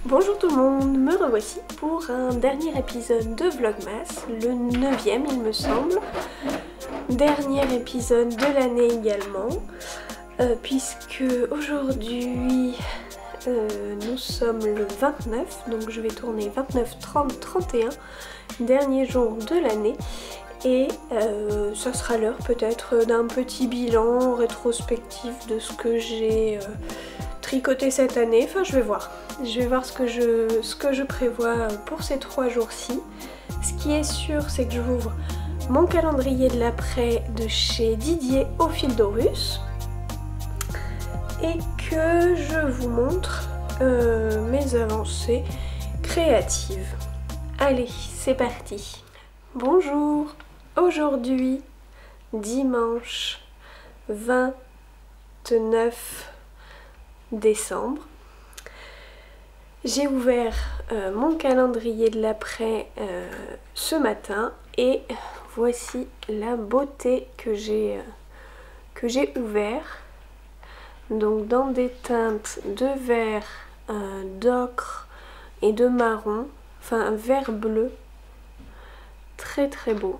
Bonjour tout le monde, me revoici pour un dernier épisode de Vlogmas, le 9e il me semble. Dernier épisode de l'année également, puisque aujourd'hui nous sommes le 29, donc je vais tourner 29, 30, 31, dernier jour de l'année. Et ça sera l'heure peut-être d'un petit bilan rétrospectif de ce que j'ai tricoté cette année. Enfin je vais voir ce que je prévois pour ces 3 jours-ci. Ce qui est sûr, c'est que je vous ouvre mon calendrier de l'après de chez Didier au fil d'Horus et que je vous montre mes avancées créatives. Allez, c'est parti. Bonjour. Aujourd'hui, dimanche 29 décembre, j'ai ouvert mon calendrier de l'après ce matin et voici la beauté que j'ai ouvert. Donc dans des teintes de vert, d'ocre et de marron, enfin un vert bleu, très très beau.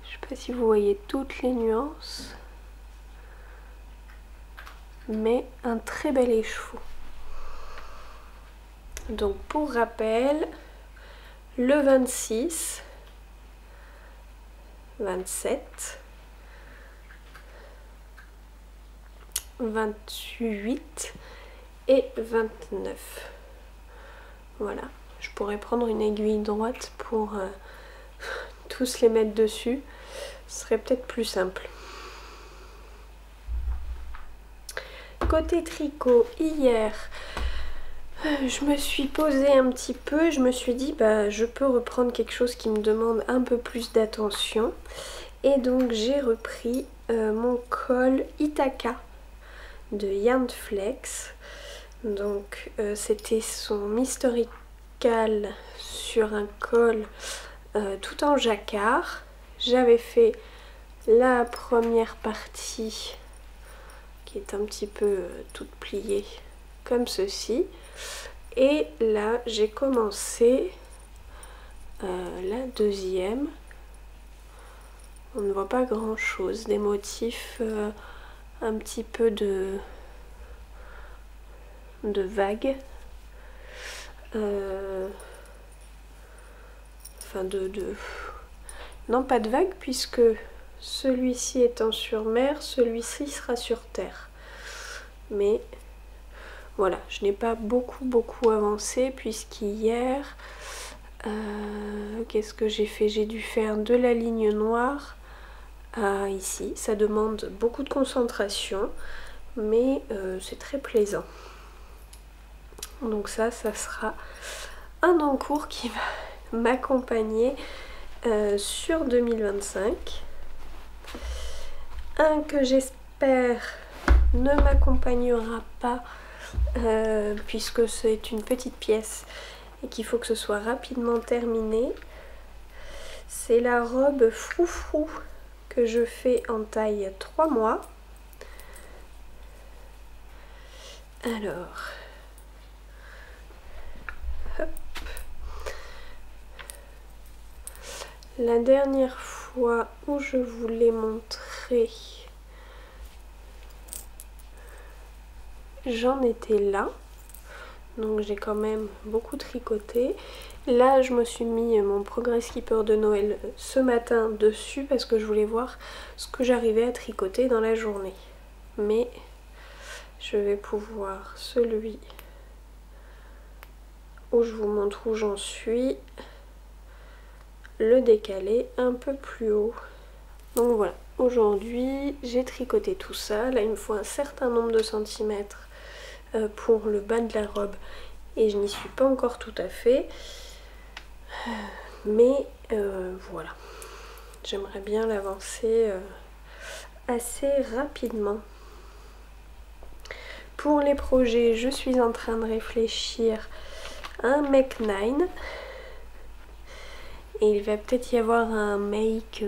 Je sais pas si vous voyez toutes les nuances, mais un très bel écheveau. Donc pour rappel, le 26, 27, 28 et 29. Voilà, je pourrais prendre une aiguille droite pour tous les mettre dessus, ce serait peut-être plus simple. Côté tricot, hier, je me suis posée un petit peu, je me suis dit je peux reprendre quelque chose qui me demande un peu plus d'attention. Et donc j'ai repris mon col Ithaka de Yarn Flex. Donc c'était son historical sur un col tout en jacquard. J'avais fait la première partie qui est un petit peu toute pliée comme ceci. Et là j'ai commencé la deuxième. On ne voit pas grand chose, des motifs un petit peu de vagues, enfin non pas de vagues puisque celui-ci étant sur mer, celui-ci sera sur terre. Mais voilà, je n'ai pas beaucoup avancé puisqu'hier, qu'est-ce que j'ai fait? J'ai dû faire de la ligne noire à ici. Ça demande beaucoup de concentration, mais c'est très plaisant. Donc ça sera un encours qui va m'accompagner sur 2025. Un que j'espère ne m'accompagnera pas puisque c'est une petite pièce et qu'il faut que ce soit rapidement terminé. C'est la robe froufrou que je fais en taille 3 mois. Alors, hop. La dernière fois où je vous l'ai montré, j'en étais là. Donc j'ai quand même beaucoup tricoté. Là je me suis mis mon Progress Keeper de Noël ce matin dessus parce que je voulais voir ce que j'arrivais à tricoter dans la journée. Mais je vais pouvoir celui où je vous montre où j'en suis le décaler un peu plus haut. Donc voilà, aujourd'hui j'ai tricoté tout ça. Là il me faut un certain nombre de centimètres pour le bas de la robe et je n'y suis pas encore tout à fait, mais voilà, j'aimerais bien l'avancer assez rapidement. Pour les projets, je suis en train de réfléchir à un make 9 et il va peut-être y avoir un make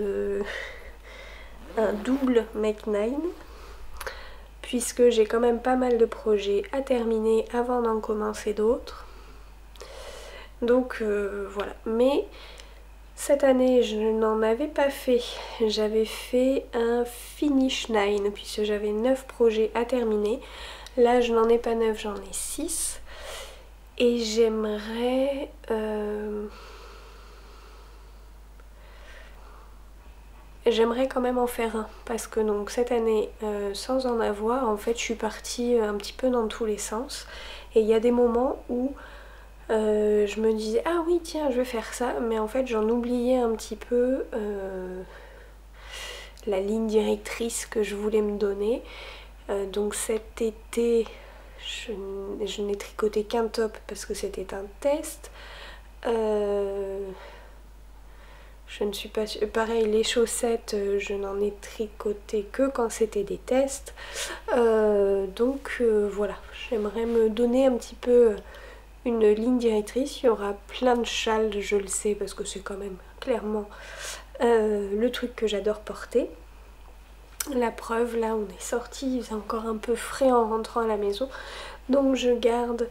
un double make 9 puisque j'ai quand même pas mal de projets à terminer avant d'en commencer d'autres. Donc voilà, mais cette année je n'en avais pas fait, j'avais fait un finish 9 puisque j'avais 9 projets à terminer. Là je n'en ai pas 9, j'en ai 6 et j'aimerais quand même en faire un parce que donc cette année sans en avoir en fait je suis partie un petit peu dans tous les sens et il y a des moments où je me disais ah oui tiens je vais faire ça mais en fait j'en oubliais un petit peu la ligne directrice que je voulais me donner. Donc cet été je n'ai tricoté qu'un top parce que c'était un test. Je ne suis pas sûre. Pareil, les chaussettes, je n'en ai tricoté que quand c'était des tests. Donc voilà, j'aimerais me donner un petit peu une ligne directrice. Il y aura plein de châles, je le sais, parce que c'est quand même clairement le truc que j'adore porter. La preuve, là on est sorti, c'est encore un peu frais en rentrant à la maison. Donc je garde,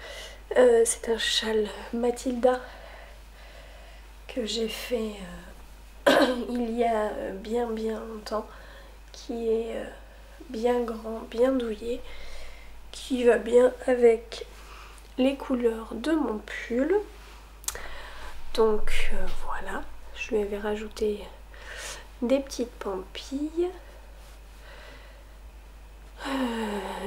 c'est un châle Mathilda que j'ai fait il y a bien longtemps, qui est bien grand, bien douillet, qui va bien avec les couleurs de mon pull. Donc voilà, je lui avais rajouté des petites pampilles.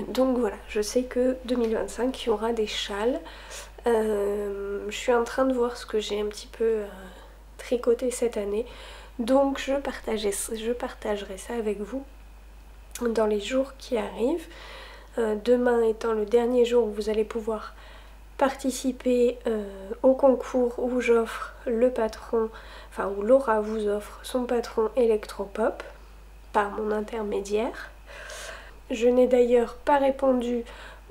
Donc voilà, je sais que 2025 il y aura des châles. Je suis en train de voir ce que j'ai un petit peu tricoté cette année. Donc je partagerai ça avec vous dans les jours qui arrivent. Demain étant le dernier jour où vous allez pouvoir participer au concours où j'offre le patron, enfin où Laura vous offre son patron Electropop par mon intermédiaire. Je n'ai d'ailleurs pas répondu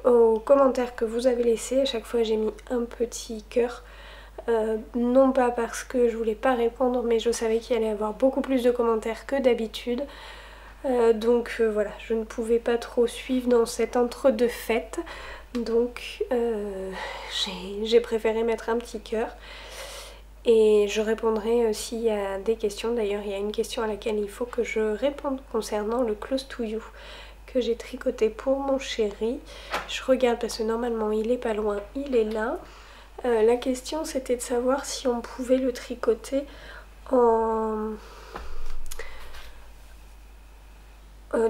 aux commentaires que vous avez laissés. À chaque fois j'ai mis un petit cœur. Non pas parce que je voulais pas répondre, mais je savais qu'il allait y avoir beaucoup plus de commentaires que d'habitude. Donc voilà, je ne pouvais pas trop suivre dans cet entre-deux fêtes. Donc j'ai préféré mettre un petit cœur. Et je répondrai s'il y a des questions. D'ailleurs, il y a une question à laquelle il faut que je réponde concernant le Close to You que j'ai tricoté pour mon chéri. Je regarde parce que normalement il est pas loin, il est là. La question c'était de savoir si on pouvait le tricoter en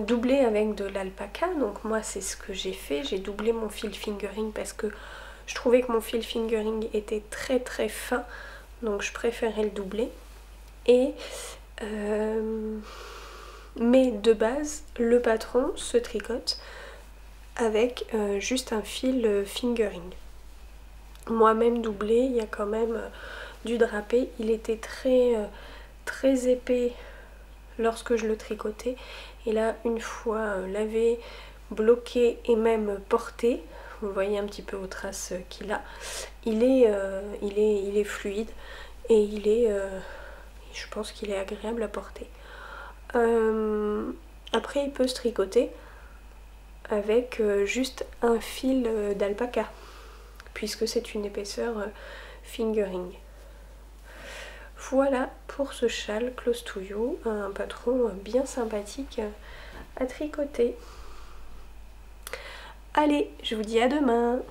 doublé avec de l'alpaca. Donc moi c'est ce que j'ai fait, j'ai doublé mon fil fingering parce que je trouvais que mon fil fingering était très fin, donc je préférais le doubler. Et mais de base le patron se tricote avec juste un fil fingering. Moi-même doublé, il y a quand même du drapé, il était très épais lorsque je le tricotais et là une fois lavé, bloqué et même porté, vous voyez un petit peu aux traces qu'il a, il est fluide et je pense qu'il est agréable à porter. Après il peut se tricoter avec juste un fil d'alpaca puisque c'est une épaisseur fingering. Voilà pour ce châle Close to You, un patron bien sympathique à tricoter. Allez, je vous dis à demain.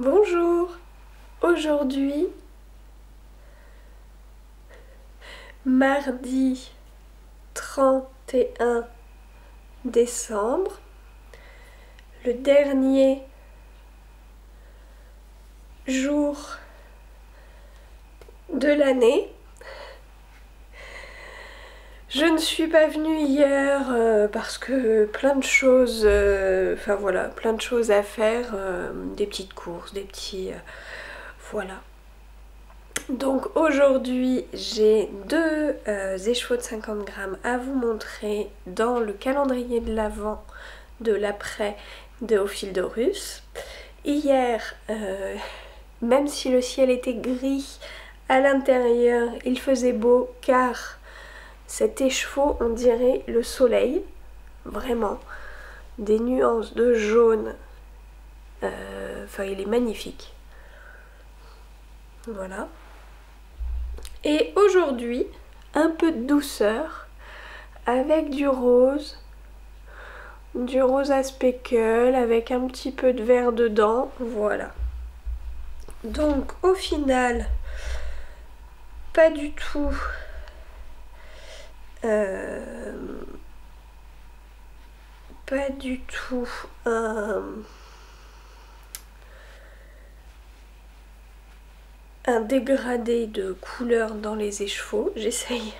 Bonjour. Aujourd'hui, mardi 31 décembre, le dernier jour de l'année. Je ne suis pas venue hier parce que plein de choses, enfin voilà, plein de choses à faire, des petites courses, des petits... voilà. Donc aujourd'hui j'ai deux échevaux de 50 grammes à vous montrer dans le calendrier de l'Avent de l'après de Au fil de Russe. Hier, même si le ciel était gris, à l'intérieur il faisait beau car cet écheveau, on dirait le soleil, vraiment, des nuances de jaune, enfin il est magnifique. Voilà. Et aujourd'hui, un peu de douceur, avec du rose à speckle, avec un petit peu de vert dedans, voilà. Donc au final, pas du tout... pas du tout un dégradé de couleur dans les écheveaux. J'essaye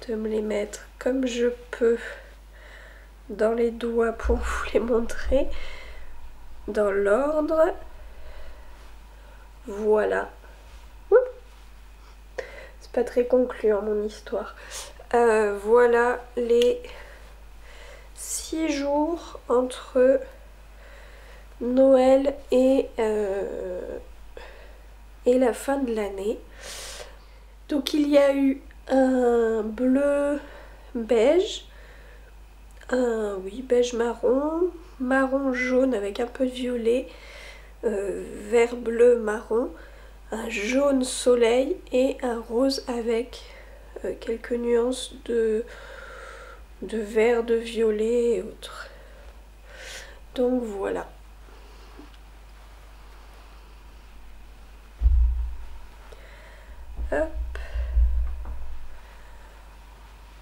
de me les mettre comme je peux dans les doigts pour vous les montrer dans l'ordre. Voilà. C'est pas très concluant mon histoire. Voilà les 6 jours entre Noël et la fin de l'année. Donc il y a eu un bleu beige, oui beige marron, marron jaune avec un peu de violet, vert bleu marron, un jaune soleil et un rose avec quelques nuances de vert, de violet et autres. Donc voilà. Hop.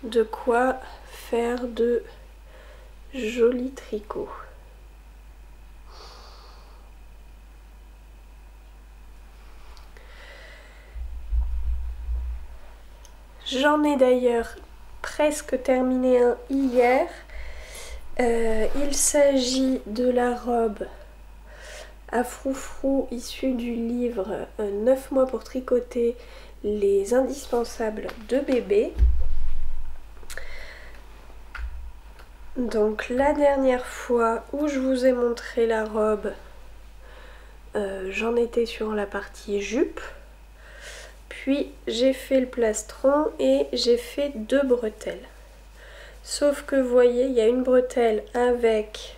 De quoi faire de jolis tricots. J'en ai d'ailleurs presque terminé un hier. Il s'agit de la robe à froufrou issue du livre 9 mois pour tricoter les indispensables de bébé. Donc la dernière fois où je vous ai montré la robe, j'en étais sur la partie jupe. Puis j'ai fait le plastron et j'ai fait 2 bretelles. Sauf que vous voyez, il y a une bretelle avec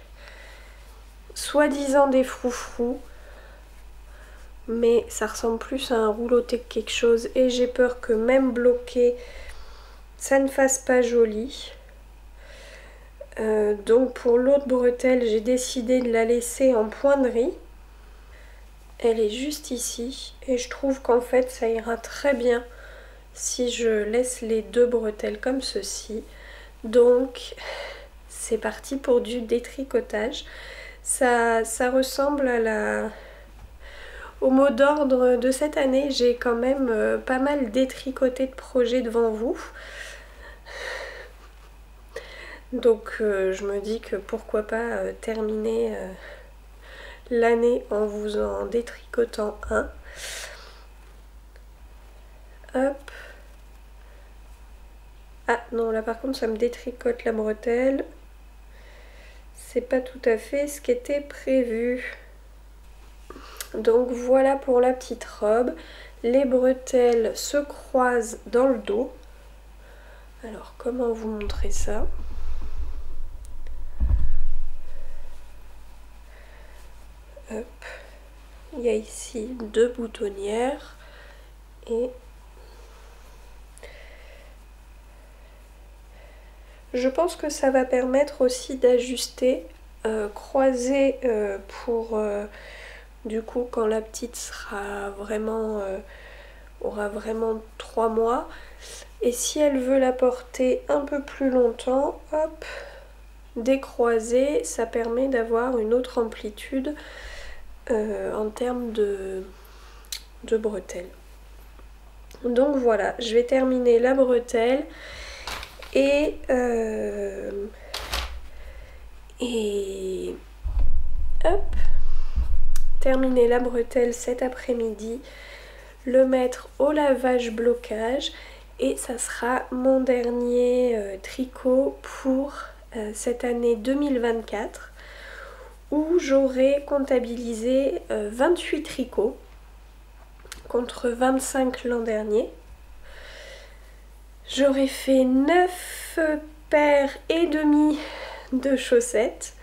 soi-disant des froufrous, mais ça ressemble plus à un rouleauté que quelque chose et j'ai peur que même bloqué, ça ne fasse pas joli. Donc pour l'autre bretelle, j'ai décidé de la laisser en poinderie. Elle est juste ici et je trouve qu'en fait ça ira très bien si je laisse les 2 bretelles comme ceci. Donc c'est parti pour du détricotage. Ça ressemble à au mot d'ordre de cette année. J'ai quand même pas mal détricoté de projets devant vous. Donc je me dis que pourquoi pas terminer l'année en vous en détricotant un. Hop. Ah non, là par contre ça me détricote la bretelle. C'est pas tout à fait ce qui était prévu. Donc voilà pour la petite robe. Les bretelles se croisent dans le dos. Alors comment vous montrer ça ? Hop. Il y a ici 2 boutonnières et je pense que ça va permettre aussi d'ajuster, croiser pour du coup quand la petite sera vraiment aura vraiment 3 mois et si elle veut la porter un peu plus longtemps, hop, décroiser, ça permet d'avoir une autre amplitude en termes de bretelles. Donc voilà, je vais terminer la bretelle et hop, terminer la bretelle cet après-midi, le mettre au lavage blocage et ça sera mon dernier tricot pour cette année 2024 où j'aurai comptabilisé 28 tricots contre 25 l'an dernier. J'aurais fait 9 paires et demi de chaussettes.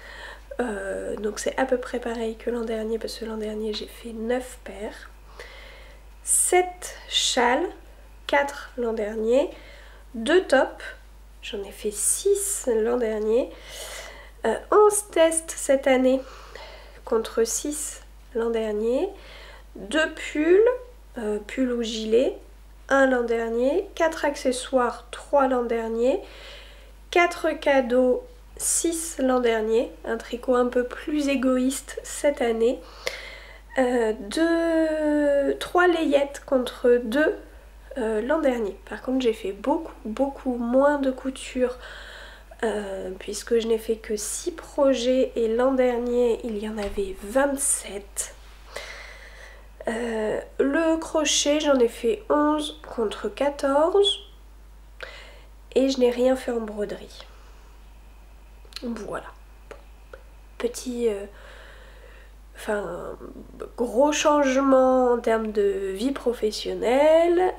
Donc c'est à peu près pareil que l'an dernier parce que l'an dernier j'ai fait 9 paires. 7 châles, 4 l'an dernier. 2 tops, j'en ai fait 6 l'an dernier. 11 tests cette année contre 6 l'an dernier. 2 pulls, pull ou gilet, 1 l'an dernier. 4 accessoires, 3 l'an dernier. 4 cadeaux, 6 l'an dernier. Un tricot un peu plus égoïste cette année. 3 layettes contre 2 l'an dernier. Par contre j'ai fait beaucoup moins de couture puisque je n'ai fait que 6 projets et l'an dernier il y en avait 27. Le crochet j'en ai fait 11 contre 14 et je n'ai rien fait en broderie. Voilà. Petit... gros changement en termes de vie professionnelle.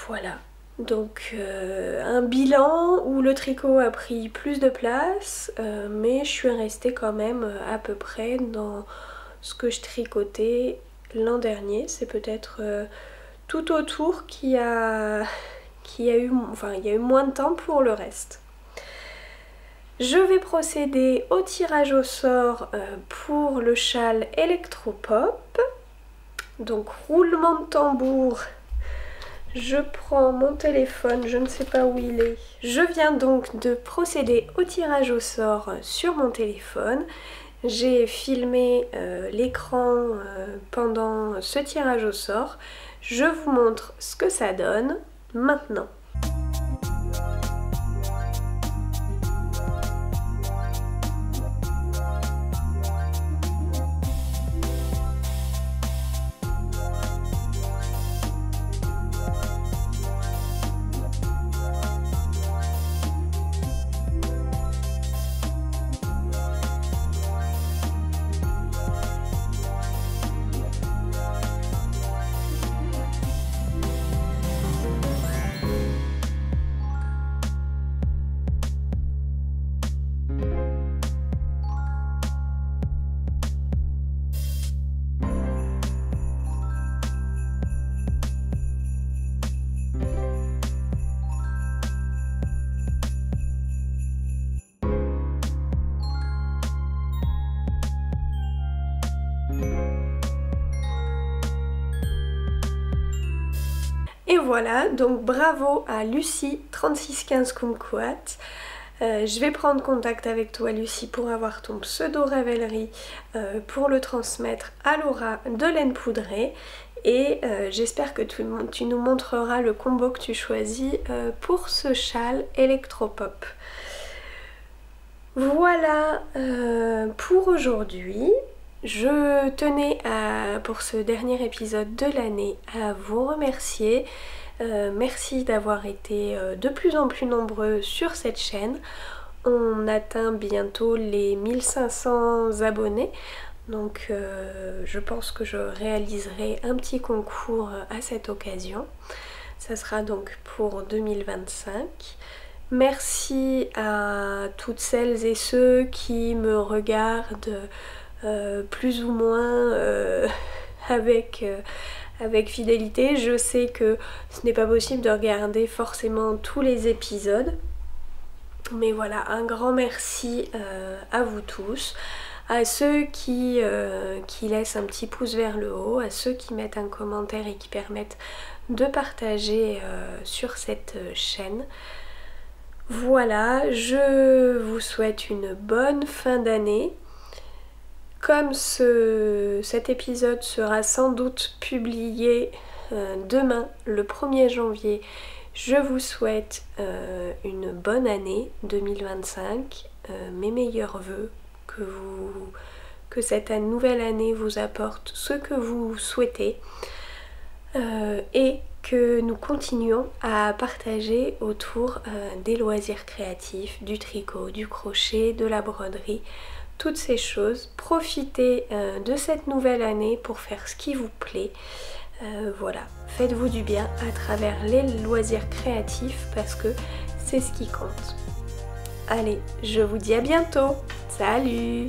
Voilà. Donc un bilan où le tricot a pris plus de place, mais je suis restée quand même à peu près dans ce que je tricotais l'an dernier. C'est peut-être tout autour qu'il y a eu moins de temps pour le reste. Je vais procéder au tirage au sort pour le châle Electropop. Donc roulement de tambour, je prends mon téléphone, je ne sais pas où il est. Je viens donc de procéder au tirage au sort sur mon téléphone. J'ai filmé l'écran pendant ce tirage au sort. Je vous montre ce que ça donne maintenant. Et voilà, donc bravo à Lucie 3615 Kumquat. Je vais prendre contact avec toi Lucie pour avoir ton pseudo Ravelry pour le transmettre à Laura de laine poudrée et j'espère que tu nous montreras le combo que tu choisis pour ce châle Electropop. Voilà pour aujourd'hui. Je tenais pour ce dernier épisode de l'année à vous remercier. Merci d'avoir été de plus en plus nombreux sur cette chaîne. On atteint bientôt les 1500 abonnés. Donc je pense que je réaliserai un petit concours à cette occasion. Ça sera donc pour 2025. Merci à toutes celles et ceux qui me regardent plus ou moins avec fidélité. Je sais que ce n'est pas possible de regarder forcément tous les épisodes, mais voilà, un grand merci à vous tous, à ceux qui laissent un petit pouce vers le haut, à ceux qui mettent un commentaire et qui permettent de partager sur cette chaîne. Voilà, je vous souhaite une bonne fin d'année. Comme cet épisode sera sans doute publié demain, le 1er janvier, Je vous souhaite une bonne année 2025, mes meilleurs vœux, que cette nouvelle année vous apporte ce que vous souhaitez et que nous continuons à partager autour des loisirs créatifs, du tricot, du crochet, de la broderie, toutes ces choses. Profitez de cette nouvelle année pour faire ce qui vous plaît. Voilà, faites-vous du bien à travers les loisirs créatifs parce que c'est ce qui compte. Allez, je vous dis à bientôt. Salut!